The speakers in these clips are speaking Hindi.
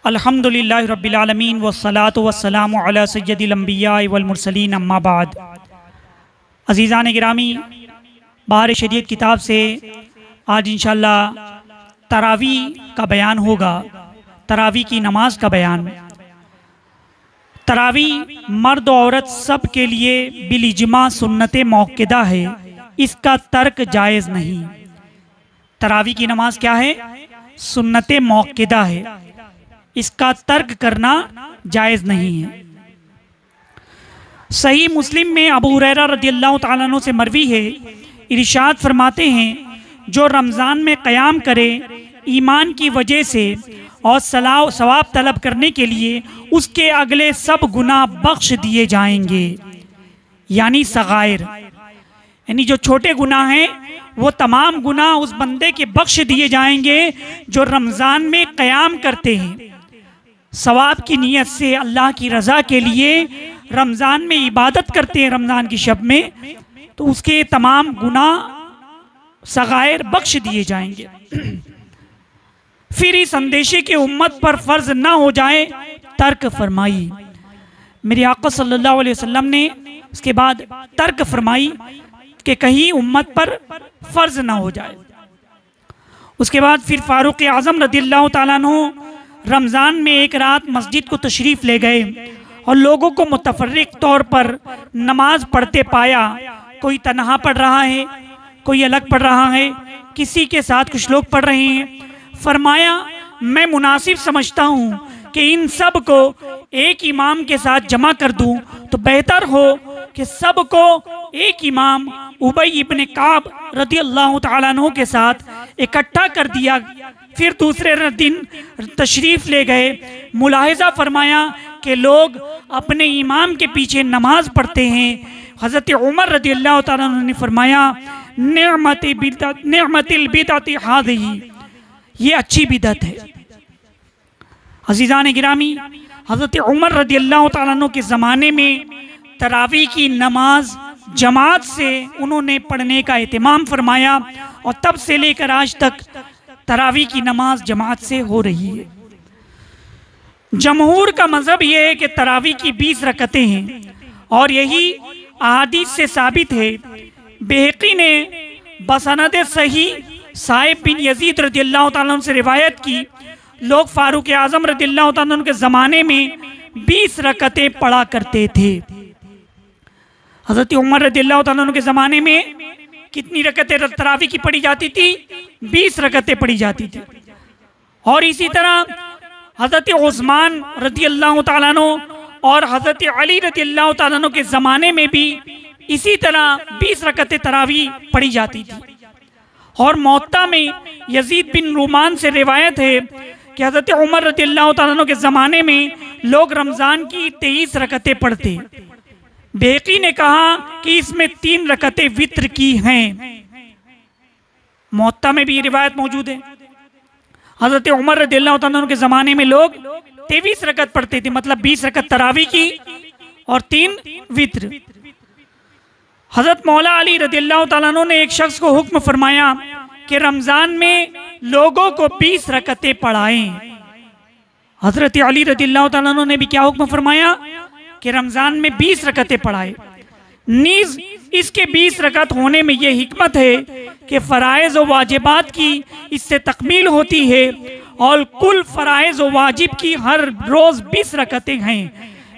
अल्हम्दुलिल्लाहि रब्बिल आलमीन वस्सलातु वस्सलामु अला सय्यदिल अंबिया वल मुरसलीन अम्मा बाद। अज़ीज़ान गिरामी, बाहर शरीयत किताब से आज इंशाअल्लाह तरावी का बयान होगा। तरावी की नमाज का बयान। तरावी मर्द औरत सब के लिए बिलिज्मा सुन्नत मौक़िदा है, इसका तर्क जायज़ नहीं। तरावी की नमाज क्या है? सुन्नत मौक़िदा है, इसका तर्क करना जायज़ नहीं है। सही मुस्लिम में अबू हुरैरा रज़ियल्लाहु ताला अन्हु से मरवी है, इरशाद फरमाते हैं, जो रमज़ान में क़याम करे ईमान की वजह से और सवाब तलब करने के लिए, उसके अगले सब गुनाह बख्श दिए जाएंगे। यानी सगायर, यानी जो छोटे गुनाह हैं वो तमाम गुनाह उस बंदे के बख्श दिए जाएंगे जो रमज़ान में क़याम करते हैं, सवाब की नीयत से अल्लाह की रज़ा के लिए रमज़ान में इबादत करते हैं। रमज़ान की शब में तो उसके तमाम गुनाह सगायर बख्श दिए जाएंगे। फिर इस अंदेशे के उम्मत पर फ़र्ज ना हो जाए तर्क फरमाई। मेरे आका सल्लल्लाहु अलैहि वसल्लम ने उसके बाद तर्क फरमाई कि कहीं उम्मत पर फ़र्ज ना हो जाए। उसके बाद फिर फ़ारूक आज़म रज़ियल्लाहु ताला अन्हु रमज़ान में एक रात मस्जिद को तशरीफ़ ले गए और लोगों को मुतफर्रिक तौर पर नमाज पढ़ते पाया। कोई तन्हा पढ़ रहा है, कोई अलग पढ़ रहा है, किसी के साथ कुछ लोग पढ़ रहे हैं। फरमाया, मैं मुनासिब समझता हूँ कि इन सब को एक इमाम के साथ जमा कर दूँ तो बेहतर हो कि सब को एक इमाम उबई इब्न काब रज़ियल्लाहु ताला अन्हु के साथ इकट्ठा कर दिया। फिर दूसरे दिन तशरीफ़ ले गए। मुलाहिज़ा फरमाया कि लोग अपने इमाम के पीछे नमाज पढ़ते हैं। हज़रत उमर रज़ियल्लाहु ताला अन्हु ने फरमाया, निअमतिल बिदअति हाज़िही, ये अच्छी बिदअत है। अज़ीज़ान गिरामी, हज़रत उमर रज़ियल्लाहु ताला अन्हु के ज़माने में तरावी की नमाज जमात से उन्होंने पढ़ने का एहतिमाम फरमाया और तब से लेकर आज तक तरावी की नमाज जमात से हो रही है। जमहूर का मज़हब यह है कि तरावी की 20 रकतें हैं और यही अहादीस से साबित है। बेहक़ी ने बसनद सही साहिब बिन यजीद रज़ियल्लाहु ताला अन्हु से रिवायत की, लोग फ़ारूक आज़म रज़ियल्लाहु ताला अन्हु के ज़माने में 20 रकतें पढ़ा करते थे। हज़रत उमर रज़ियल्लाहु ताला अन्हु के ज़माने में कितनी रकतें तरावी की पढ़ी जाती थी? 20 रकतें पढ़ी जाती थी। और इसी तरह हज़रत उस्मान रज़ियल्लाहु ताला अन्हु और हज़रत अली रज़ियल्लाहु ताला अन्हु के ज़माने में भी इसी तरह 20 रकतें तरावी पढ़ी जाती थी। और मुअत्ता में यजीद बिन रुमान से रिवायत है कि हज़रत उमर रज़ियल्लाहु ताला अन्हु के ज़माने में लोग रमज़ान की 23 रकतें पढ़ते। बेहक़ी ने कहा कि इसमें 3 रकतें वित्र की हैं। मुअत्ता में भी ये रिवायत मौजूद है। हज़रत उमर रज़ियल्लाहु ताला अन्हु के ज़माने में लोग 23 रकत पढ़ते थे, मतलब 20 रकत तरावी की और 3 वित्र। हज़रत मौला अली रज़ियल्लाहु ताला अन्हु ने एक शख्स को हुक्म फरमाया कि रमज़ान में लोगों को 20 रकतें पढ़ाएं। हज़रत अली रज़ियल्लाहु ताला अन्हु ने भी क्या हुक्म फरमाया कि रमज़ान में 20 रकतें पढ़ाए। नीज़ इसके 20 रकत होने में ये हिकमत है कि फ़राइज़ व वाजिबात की इससे तकमील होती है और कुल फ़राइज़ व वाजिब की हर रोज़ 20 रकतें हैं।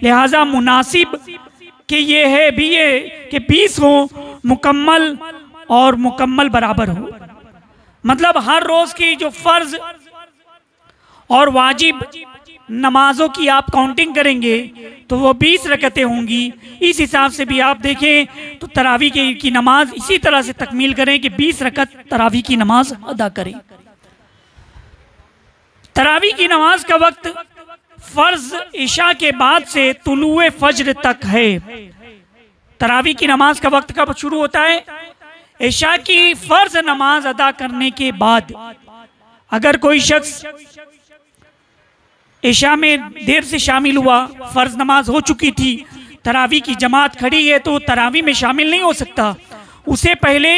लिहाजा मुनासिब कि ये है भी ये कि 20 हो मुकम्मल और मुकम्मल बराबर हो, मतलब हर रोज़ की जो फ़र्ज़ और वाजिब नमाजों की आप काउंटिंग करेंगे तो वो 20 रकतें होंगी। इस हिसाब से भी आप देखें तो तरावी की नमाज इसी तरह से तकमील करें कि 20 रकत तरावी की नमाज अदा करें। तरावी की नमाज का वक्त फ़र्ज इशा के बाद से तुलुए फज्र तक है। तरावी की नमाज का वक्त कब शुरू होता है? इशा की फ़र्ज नमाज अदा करने के बाद। अगर कोई शख्स इशा में देर से शामिल हुआ, फ़र्ज नमाज हो चुकी थी, तरावी की जमात खड़ी है तो तरावी में शामिल नहीं हो सकता। उसे पहले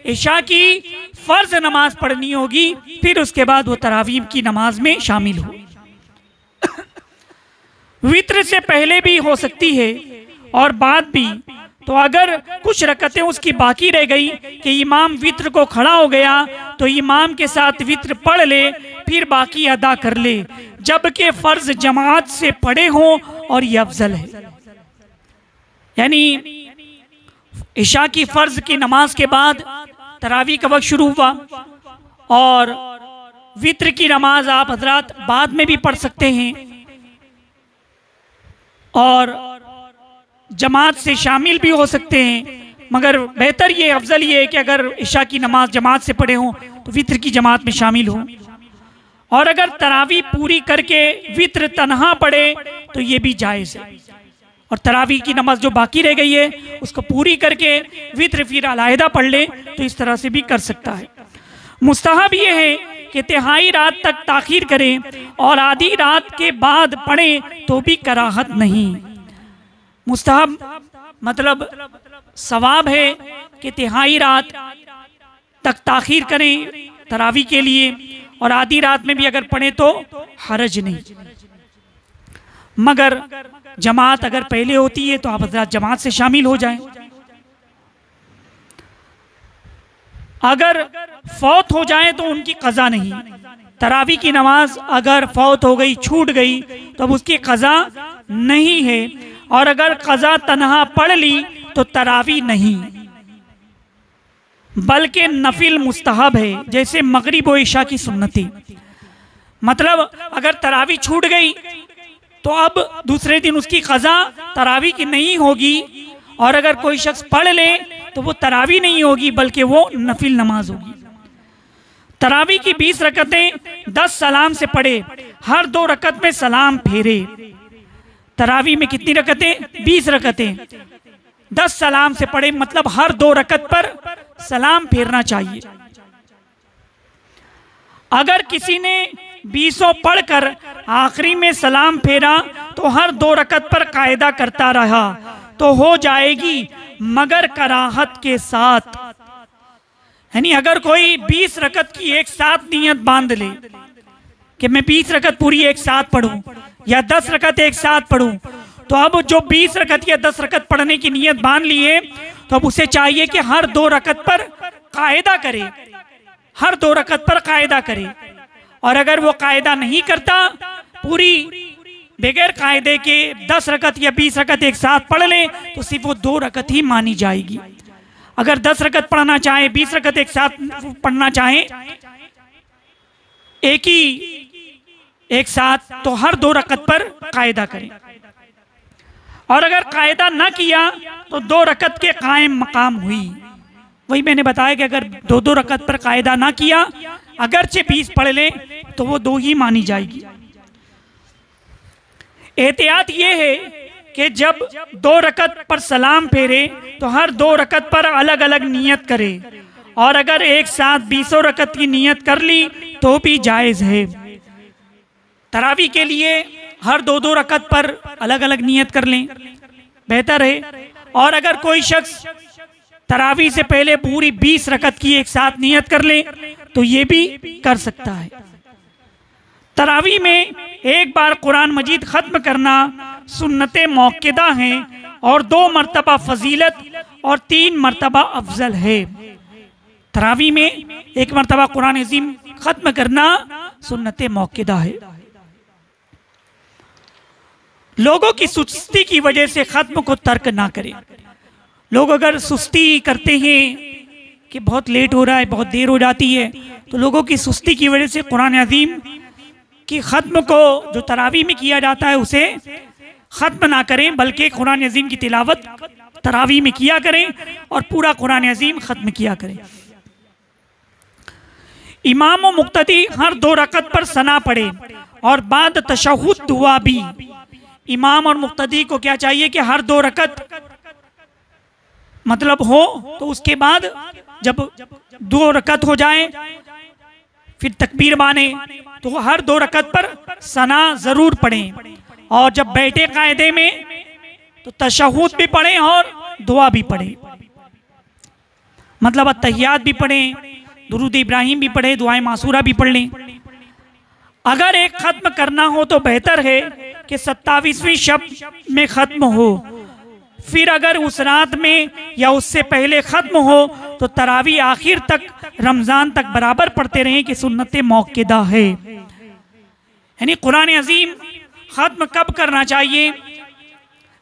इशा की फ़र्ज नमाज पढ़नी होगी, फिर उसके बाद वो तरावी की नमाज में शामिल हो। वित्र से पहले भी हो सकती है और बाद भी। तो अगर कुछ रकतें उसकी बाकी रह गई कि इमाम वित्र को खड़ा हो गया तो इमाम के साथ वित्र पढ़ ले, फिर बाकी अदा कर ले, जबकि फर्ज जमात से पढ़े हों और ये अफजल है। यानी इशा की फर्ज की नमाज के बाद तरावी का वक्त शुरू हुआ और वित्र की नमाज आप हजरात बाद में भी पढ़ सकते हैं और जमात से शामिल भी हो सकते हैं, मगर बेहतर ये अफजल ये है कि अगर इशा की नमाज जमात से पढ़े हों तो वित्र की जमात में शामिल हो, और अगर तरावी पूरी करके वित्र तन्हा पढ़े तो ये भी जायज़ है। और तरावी की नमाज जो बाकी रह गई है उसको पूरी करके वित्र फिर अलहदा पढ़ ले तो इस तरह से भी कर सकता है। मुस्तहब ये है कि तिहाई रात तक ताखीर करें और आधी रात के बाद पढ़ें तो भी कराहत नहीं। मुस्तहब मतलब सवाब है कि तिहाई रात तक ताखीर करें तरावी के लिए, और आधी रात में भी अगर पढ़े तो हरज नहीं। मगर जमात अगर पहले होती है तो आप जमात से शामिल हो जाएं। अगर फौत हो जाए तो उनकी कज़ा नहीं। तरावी की नमाज अगर फौत हो गई, छूट गई, तो अब उसकी कज़ा नहीं है, और अगर कज़ा तन्हा पढ़ ली तो तरावी नहीं, बल्कि नफिल मुस्तहब है, जैसे मगरिब व इशा की सुन्नती। मतलब अगर तरावी छूट गई तो अब दूसरे दिन उसकी कज़ा तरावी की नहीं होगी, और अगर कोई शख्स पढ़ ले तो वो तरावी नहीं होगी बल्कि वो नफिल नमाज होगी। तरावी की 20 रकतें 10 सलाम से पढ़े, हर 2 रकत में सलाम फेरे। तरावी में कितनी रकतें? 20 रकतें 10 सलाम से पढ़े, मतलब हर 2 रकत पर सलाम फेरना चाहिए। अगर किसी ने 20 पढ़कर आखिरी में सलाम फेरा तो हर 2 रकत पर कायदा करता रहा तो हो जाएगी, मगर कराहत के साथ। यानी अगर कोई 20 रकत की एक साथ नियत बांध ले कि मैं 20 रकत पूरी एक साथ पढ़ूं या 10 रकत एक साथ पढ़ूं, तो अब जो 20 रकत या 10 रकत पढ़ने की नियत बांध ली है तो अब उसे चाहिए कि हर 2 रकत पर कायदा करे, हर 2 रकत पर कायदा करे। और अगर वो कायदा नहीं करता, पूरी बगैर कायदे के 10 रकत या 20 रकत एक साथ पढ़ ले तो सिर्फ वो 2 रकत ही मानी जाएगी। अगर 10 रकत पढ़ना चाहे, 20 रकत एक साथ पढ़ना चाहे एक साथ, तो हर 2 रकत पर कायदा करें। और अगर कायदा ना किया तो 2 रकत के कायम मकाम हुई। वही मैंने बताया कि अगर 2-2 रकत पर कायदा ना किया, अगरचे 20 पढ़ ले तो वो 2 ही मानी जाएगी। एहतियात ये है कि जब 2 रकत पर सलाम फेरे तो हर 2 रकत पर अलग अलग नियत करे, और अगर एक साथ 20 रकत की नियत कर ली तो भी जायज़ है। तरावी के लिए हर 2-2 रकत पर अलग अलग नियत कर लें, बेहतर है। और अगर कोई शख्स तरावी से पहले पूरी 20 रकत की एक साथ नियत कर ले तो ये भी कर सकता है। तरावी में एक बार कुरान मजीद ख़त्म करना सुन्नत मौक़िदा है, और 2 मरतबा फजीलत और 3 मरतबा अफजल है। तरावी में 1 मरतबा कुरान अज़ीम ख़त्म करना सुन्नत मौक़िदा है। लोगों की सुस्ती की वजह से ख़त्म को तर्क ना करें। लोग अगर सुस्ती करते हैं कि बहुत लेट हो रहा है, बहुत देर हो जाती है, तो लोगों की सुस्ती की वजह से कुरान अज़ीम की ख़त्म को जो तरावी में किया जाता है उसे ख़त्म ना करें, बल्कि कुरान अज़ीम की तिलावत तरावी में किया करें और पूरा कुरान अज़ीम ख़त्म किया करें। इमाम व मुक्तदी हर 2 रकत पर सना पढ़े और बाद तशहुद दुआ भी। इमाम और मुक्तदी को क्या चाहिए कि हर 2 रकत मतलब हो तो उसके बाद जब 2 रकत हो जाए फिर तकबीर माने तो हर 2 रकत पर सना जरूर पढ़ें, और जब बैठे कायदे में तो तशहुद भी पढ़ें और दुआ भी पढ़ें। मतलब अत्तहियात भी पढ़ें, दुरूद इब्राहिम भी पढ़ें, दुआए मासूरा भी पढ़ लें। अगर एक ख़त्म करना हो तो बेहतर है कि 27वीं शब में ख़त्म हो, फिर अगर उस रात में या उससे पहले ख़त्म हो तो तरावी आखिर तक रमज़ान तक बराबर पढ़ते रहें कि सुन्नत मौक़िदा है। यानी कुरान अजीम ख़त्म कब करना चाहिए?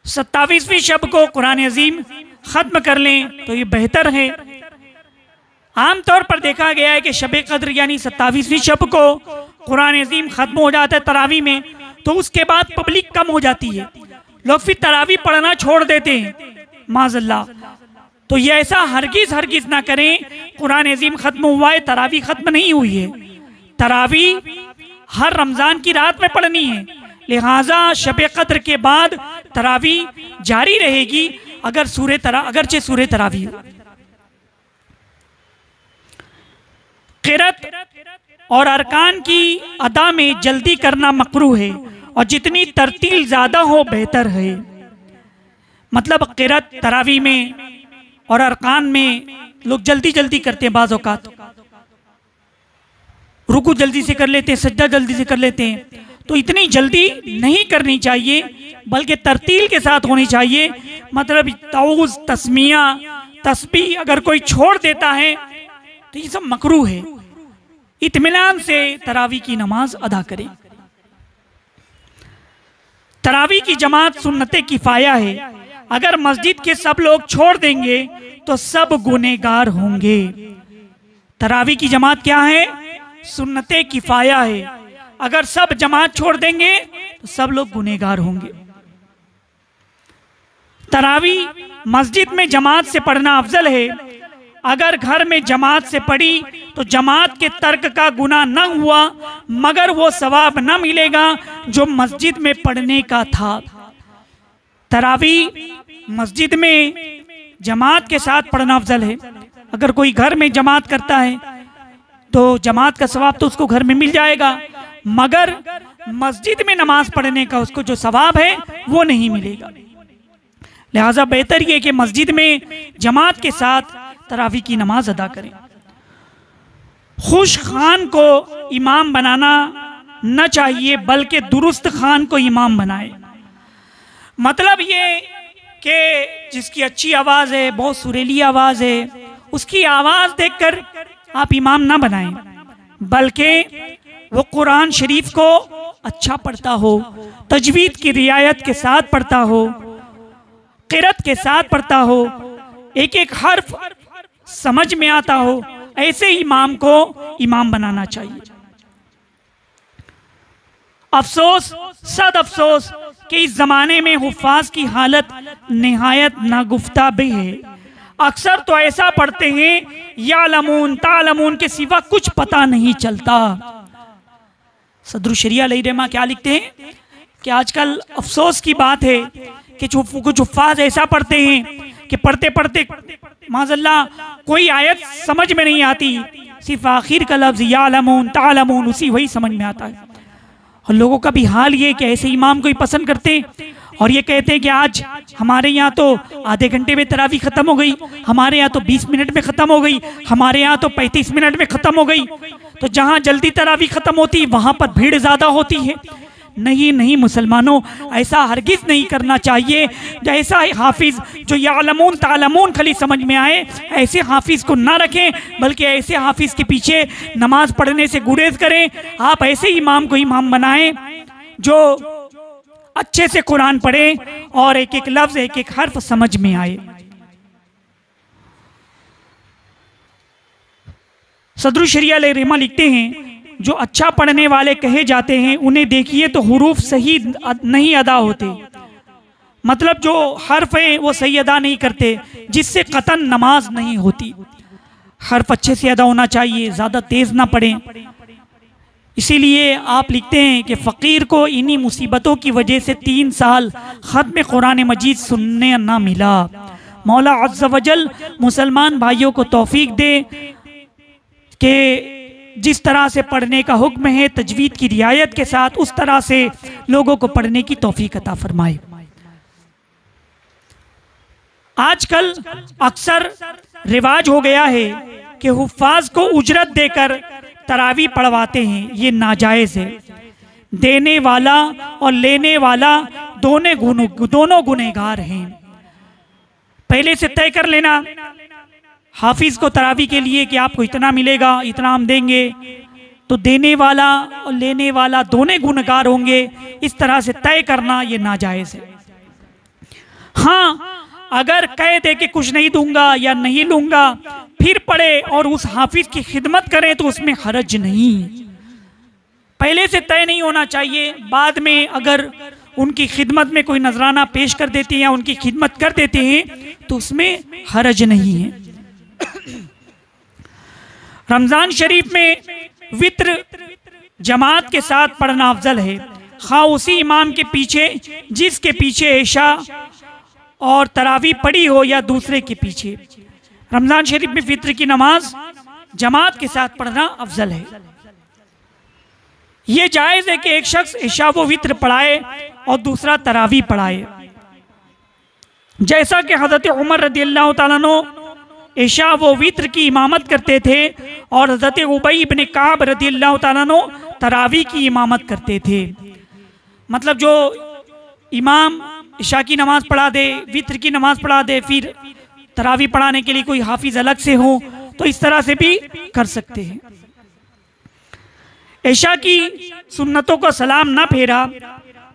27वीं शब को कुरान अजीम ख़त्म कर लें तो ये बेहतर है। आमतौर पर देखा गया है कि शब कद्र यानी 27वीं शब को कुरान अजीम ख़त्म हो जाता है तरावी में, तो उसके बाद पब्लिक कम हो जाती है, लोग फिर तरावी पढ़ना छोड़ देते हैं माज़अल्लाह। तो ये ऐसा हरगिज़ ना करें। कुरान अजीम ख़त्म हुआ है, तरावी ख़त्म नहीं हुई है। तरावी हर रमज़ान की रात में पढ़नी है, लिहाजा शब कद्र के बाद तरावी जारी रहेगी अगरचे सूरह तरावी हो। क़िरात और अरकान की अदा में जल्दी करना मकरूह है और जितनी तरतील ज़्यादा हो बेहतर है। मतलब क़िरात तरावी में और अरकान में लोग जल्दी जल्दी करते हैं, बाज़ औक़ात रुकू जल्दी से कर लेते हैं, सज्दा जल्दी से कर लेते हैं। तो इतनी जल्दी नहीं करनी चाहिए, बल्कि तरतील के साथ होनी चाहिए। मतलब तौज़, तस्मिया, तस्बीह अगर कोई छोड़ देता है तो ये सब मकरूह है। इत्मीनान से तरावी की नमाज अदा करें। तरावी की जमात सुन्नते किफ़ाया है। अगर मस्जिद के सब लोग छोड़ देंगे तो सब गुनहगार होंगे। तरावी की जमात क्या है? सुन्नते किफ़ाया है। अगर सब जमात छोड़ देंगे तो सब लोग गुनहगार होंगे। तरावी मस्जिद में जमात से पढ़ना अफजल है। अगर घर में जमात से पढ़ी तो जमात के तर्क का गुनाह न हुआ, मगर वो सवाब न मिलेगा जो मस्जिद में पढ़ने का था। तरावी मस्जिद में जमात के साथ पढ़ना अफजल है। अगर कोई घर में जमात करता है तो जमात का सवाब तो उसको घर में मिल जाएगा, मगर मस्जिद में नमाज पढ़ने का उसको जो सवाब है वो नहीं मिलेगा। लिहाजा बेहतर ये कि मस्जिद में जमात के साथ तरावी की नमाज अदा करें। खुश खान को इमाम बनाना न चाहिए, बल्कि दुरुस्त खान को इमाम बनाए। मतलब ये कि जिसकी अच्छी आवाज़ है, बहुत सुरीली आवाज़ है, उसकी आवाज़ देखकर आप इमाम ना बनाएं, बल्कि वो कुरान शरीफ को अच्छा पढ़ता हो, तजवीद की रियायत के साथ पढ़ता हो, क़िरात के साथ पढ़ता हो, एक एक हर्फ समझ में आता हो, ऐसे इमाम को इमाम बनाना चाहिए। अफसोस, सद अफसोस कि इस जमाने में हुफ़ाज़ की हालत निहायत नागुफ्ता भी है। अक्सर तो ऐसा पढ़ते हैं यालमून तालमून के सिवा कुछ पता नहीं चलता। सदरुल शरिया अलैहि रहमा क्या लिखते हैं कि आजकल अफसोस की बात है कि कुछ हुफ़ाज़ ऐसा पढ़ते हैं कि पढ़ते पढ़ते माज़अल्लाह कोई आयत समझ में नहीं आती, सिर्फ आखिर का लफ्ज़ यालमून तालमून उसी वही समझ में आता है। और लोगों का भी हाल ये कि ऐसे इमाम को ही पसंद करते हैं और ये कहते हैं कि आज हमारे यहाँ तो आधे घंटे में तरावी ख़त्म हो गई, हमारे यहाँ तो 20 मिनट में ख़त्म हो गई, हमारे यहाँ तो 35 मिनट में ख़त्म हो गई। तो जहाँ जल्दी तरावी ख़त्म होती है वहाँ पर भीड़ ज़्यादा होती है। नहीं मुसलमानों, ऐसा हरगिज़ नहीं करना चाहिए। ऐसा हाफिज़ जो यालमून तालमून खाली समझ में आए, ऐसे हाफिज़ को ना रखें, बल्कि ऐसे हाफिज़ के पीछे नमाज पढ़ने से गुरेज करें। आप ऐसे इमाम को इमाम बनाएं जो अच्छे से कुरान पढ़े और एक एक लफ्ज़ एक एक हर्फ समझ में आए। सदरुल शरिया अलैहि रहमा लिखते हैं, जो अच्छा पढ़ने वाले कहे जाते हैं उन्हें देखिए तो हुरूफ सही नहीं अदा होते। मतलब जो हर्फ है वो सही अदा नहीं करते, जिससे कतन नमाज नहीं होती। हर्फ अच्छे से अदा होना चाहिए, ज़्यादा तेज़ ना पढ़ें। इसीलिए आप लिखते हैं कि फ़कीर को इन्हीं मुसीबतों की वजह से 3 साल ख़त्म कुरान मजीद सुनने ना मिला। मौला अज़्ज़ वजल मुसलमान भाइयों को तौफीक दे कि जिस तरह से पढ़ने का हुक्म है तजवीद की रियायत के साथ, उस तरह से लोगों को पढ़ने की तौफीक अता फरमाए। आजकल अक्सर रिवाज हो गया है कि हुफ़ाज़ को उजरत देकर तरावी पढ़वाते हैं, ये नाजायज़ है। देने वाला और लेने वाला दोनों गुनहगार हैं। पहले से तय कर लेना हाफिज को तरावी के लिए कि आपको इतना मिलेगा, इतना हम देंगे, तो देने वाला और लेने वाला दोनों गुनहगार होंगे, इस तरह से तय करना ये नाजायज है। हाँ, अगर कह दे कि कुछ नहीं दूंगा या नहीं लूंगा, फिर पढ़े और उस हाफिज की खिदमत करें तो उसमें हरज नहीं। पहले से तय नहीं होना चाहिए, बाद में अगर उनकी खिदमत में कोई नजराना पेश कर देते हैं या उनकी खिदमत कर देते हैं तो उसमें हरज नहीं है। रमजान शरीफ में वित्र जमात के साथ पढ़ना अफजल है, खा उसी इमाम के पीछे जिसके पीछे ऐशा और तरावी पढ़ी हो या दूसरे के पीछे। रमजान शरीफ में फित्र की नमाज जमात के साथ पढ़ना अफजल है। यह जायज है कि एक शख्स ऐशा व वित्र पढ़ाए और दूसरा तरावी पढ़ाए, जैसा कि हजरत उमर रदियल्लाहु ताला अन्हु ऐशा व वित्र की इमामत करते थे और हजरत उबई इब्न काब रदियल्लाहु ताला अन्हु तरावी की इमामत करते थे। मतलब जो इमाम इशा की नमाज पढ़ा दे, वित्र की नमाज पढ़ा दे, फिर तरावी पढ़ाने के लिए कोई हाफिज अलग से हो, तो इस तरह से भी कर सकते हैं। इशा की सुन्नतों का सलाम ना फेरा,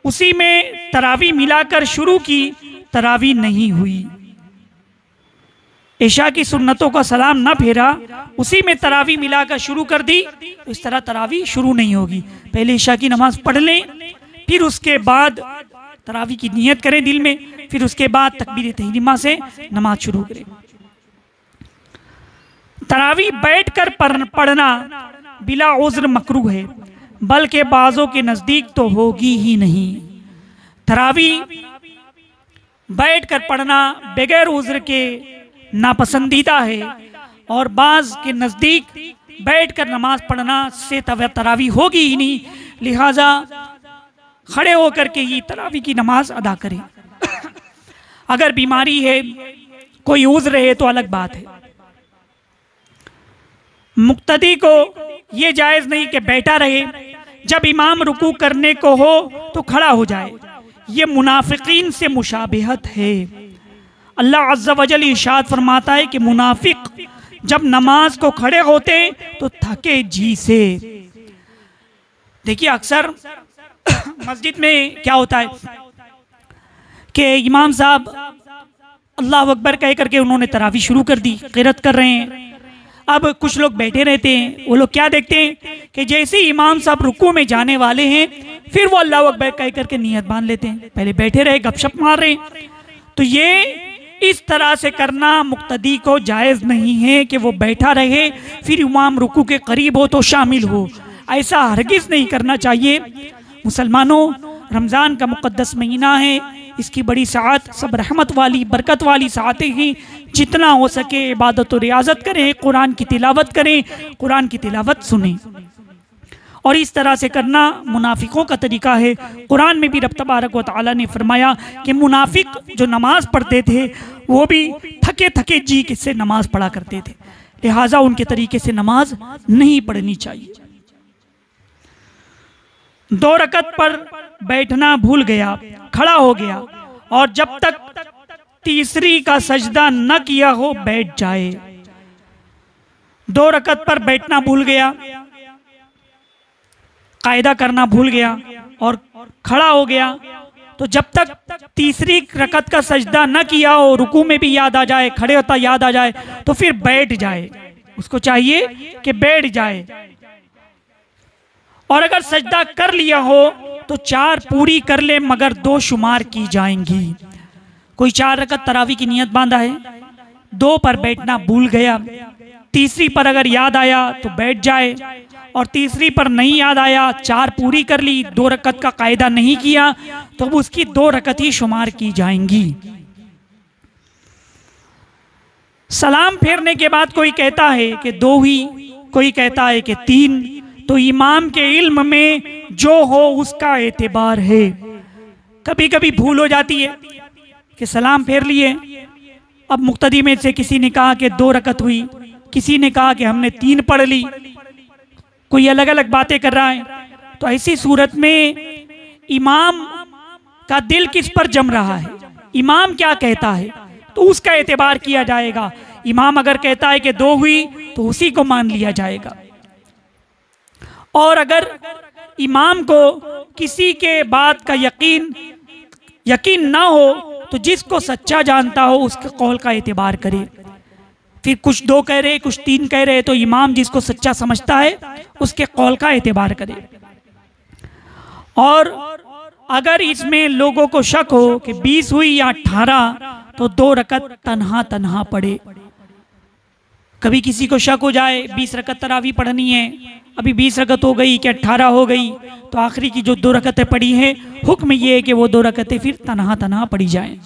उसी में तरावी मिलाकर शुरू की, तरावी नहीं हुई। इशा की सुन्नतों का सलाम ना फेरा, उसी में तरावी मिलाकर शुरू कर दी, तो इस तरह तरावी शुरू नहीं होगी। पहले इशा की नमाज पढ़ लें, फिर उसके बाद तरावी की नियत करें दिल में, फिर उसके बाद तकबीर तहरीमा से नमाज शुरू करें। तरावी बैठकर पढ़ना बिला उज़्र मकरूह है, बल्कि बाज़ों के नज़दीक तो होगी ही नहीं। तरावी बैठकर पढ़ना बगैर उज़्र के नापसंदीदा है, और बाज़ के नज़दीक बैठकर नमाज पढ़ना से तरावी होगी ही नहीं, लिहाजा खड़े होकर के ही तरावी की नमाज अदा करें। अगर बीमारी है, कोई उज़्र है तो अलग बात है। मुक्तदी को ये जायज़ नहीं कि बैठा रहे, जब इमाम रुकू करने को हो तो खड़ा हो जाए। ये मुनाफिकीन से मुशाबिहत है। अल्लाह अज़्ज़ा वजल इरशाद फरमाता है कि मुनाफिक जब नमाज को खड़े होते तो थके जी से। देखिए अक्सर मस्जिद में क्या होता है कि इमाम साहब अल्लाह अकबर कह करके उन्होंने तरावी शुरू कर दी, क़िरात कर रहे हैं। अब कुछ लोग बैठे रहते हैं, वो लोग क्या देखते हैं कि जैसे ही इमाम साहब रुकू में जाने वाले हैं, फिर वो अल्लाह अकबर कह करके नियत बांध लेते हैं। पहले बैठे रहे, गपशप मार रहे हैं। तो ये इस तरह से करना मुक्तदी को जायज़ नहीं है कि वो बैठा रहे, फिर इमाम रुकू के करीब हो तो शामिल हो। ऐसा हरगिज़ नहीं करना चाहिए। मुसलमानों, रमज़ान का मुक़द्दस महीना है, इसकी बड़ी साअत, सब रहमत वाली बरकत वाली साअतें हैं। जितना हो सके इबादत और रियाजत करें, कुरान की तिलावत करें, कुरान की तिलावत सुनें, और इस तरह से करना मुनाफिकों का तरीका है। कुरान में भी रब तबारक व तआला ने फरमाया कि मुनाफिक जो नमाज पढ़ते थे वो भी थके थके जी से नमाज पढ़ा करते थे, लिहाजा उनके तरीके से नमाज नहीं पढ़नी चाहिए। 2 रकत पर बैठना भूल गया, खड़ा हो गया, और जब तक तीसरी का सजदा न किया हो बैठ जाए। 2 रकत पर बैठना भूल गया, कायदा करना भूल गया और खड़ा हो गया, तो जब तक तीसरी रकत का सजदा न किया हो, रुकू में भी याद आ जाए, खड़े होता याद आ जाए, तो फिर बैठ जाए। उसको चाहिए कि बैठ जाए। और अगर सजदा कर लिया हो तो 4 पूरी कर ले, मगर 2 शुमार की जाएंगी। कोई 4 रकत तरावी की नियत बांधा है, 2 पर बैठना भूल गया, तीसरी पर अगर याद आया तो बैठ जाए, और तीसरी पर नहीं याद आया, 4 पूरी कर ली, 2 रकत का कायदा नहीं किया, तो उसकी 2 रकत ही शुमार की जाएंगी। सलाम फेरने के बाद कोई कहता है कि 2 ही, कोई कहता है कि 3, तो इमाम के इल्म में जो हो उसका एतबार है। कभी कभी भूल हो जाती है कि सलाम फेर लिए, अब मुक्तदी में से किसी ने कहा कि 2 रकत हुई, किसी ने कहा कि हमने 3 पढ़ ली, कोई अलग अलग बातें कर रहा है, तो ऐसी सूरत में इमाम का दिल किस पर जम रहा है, इमाम क्या कहता है, तो उसका एतबार किया जाएगा। इमाम अगर कहता है कि 2 हुई तो उसी को मान लिया जाएगा। और अगर इमाम को किसी के बात का यकीन ना हो तो जिसको सच्चा जानता हो उसके कौल का एतबार करे। फिर कुछ 2 कह रहे, कुछ 3 कह रहे, तो इमाम जिसको सच्चा समझता है उसके कौल का एतबार करे। और अगर इसमें लोगों को शक हो कि 20 हुई या 18, तो 2 रकत तन्हा पढ़े। कभी किसी को शक हो जाए 20 रकत तरावी पढ़नी है, अभी 20 रकत हो गई कि 18 हो गई, तो आखिरी की जो 2 रकतें पड़ी हैं, हुक्म ये है कि वो 2 रकतें फिर तन्हा पढ़ी जाएं।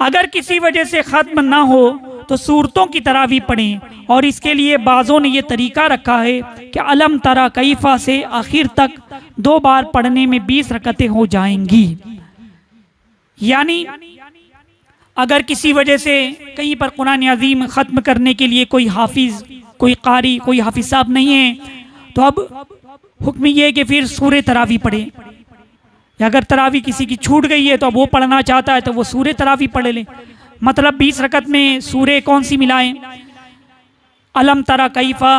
अगर किसी वजह से ख़त्म ना हो तो सूरतों की तरावी पढ़ें। और इसके लिए बाज़ों ने ये तरीका रखा है कि अलम तरा कैफा से आखिर तक 2 बार पढ़ने में 20 रकतें हो जाएंगी। यानी अगर किसी वजह से कहीं पर कुरान अज़ीम ख़त्म करने के लिए कोई हाफिज़, कोई कारी, कोई हाफिज़ साहब नहीं है, तो अब हुक्म ये है कि फिर सूरे तरावी पढ़े। या अगर तरावी किसी की छूट गई है तो अब वो पढ़ना चाहता है तो वो सूरे तरावी पढ़ ले। मतलब 20 रकत में सूरे कौन सी मिलाएं? अलम तरा कैफा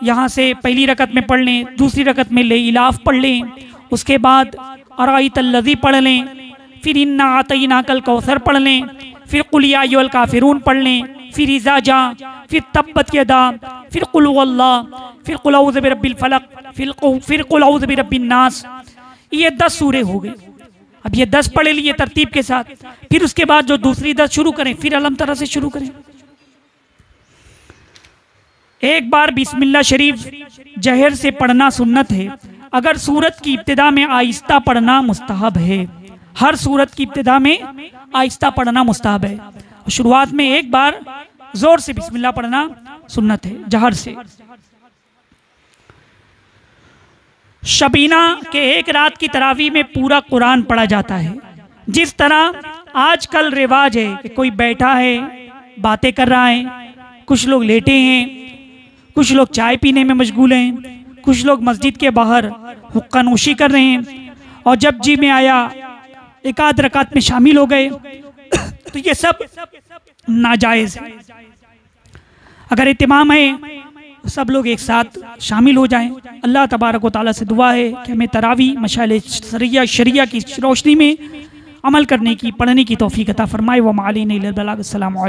यहाँ से पहली रकत में पढ़ लें, दूसरी रकत में ले इलाफ पढ़ लें, उसके बाद अराइतल्लज़ी पढ़ लें, फिर इन्ना आतैनाकल कौसर पढ़ लें, फिर कुल या अय्युहल काफिरून पढ़ लें, फिर इज़ा जा, फिर तब्बत यदा, फिर कुल हुवल्लाह, फिर कुल औज़ु बिरब्बिल फलक, फिर कुल औज़ु बिरब्बिन नास। ये 10 सूरे हो गए। अब ये 10 पढ़े लिए तरतीब के साथ, फिर उसके बाद जो दूसरी 10 शुरू करें, फिर अलम तरा से शुरू करें। एक बार बिस्मिल्लाह शरीफ जहर से पढ़ना सुन्नत है। अगर सूरत की इब्तिदा में आहिस्ता पढ़ना मुस्तहब है। हर सूरत की इब्तिदा में आहिस्ता पढ़ना मुस्तहब है। शुरुआत में एक बार जोर से बिस्मिल्लाह पढ़ना सुन्नत है, जहर से। शबीना के एक रात की तरावी में पूरा कुरान पढ़ा जाता है। जिस तरह आजकल रिवाज है कि कोई बैठा है बातें कर रहा है, कुछ लोग लेटे हैं, कुछ लोग चाय पीने में मशगूल हैं, कुछ लोग मस्जिद के बाहर हुक्का नोशी कर रहे हैं, और जब जी में आया एक आध रकात में शामिल हो गए, तो ये सब नाजायज है। अगर इत्मीम है सब लोग एक साथ शामिल हो जाएं। अल्लाह तबारक व तआला से दुआ है कि हमें तरावी मशाइल शरिया की रोशनी में अमल करने की, पढ़ने की तौफीक अता फरमाए। व मालिन इल्लल बलाग। अस्सलामु अलैकुम।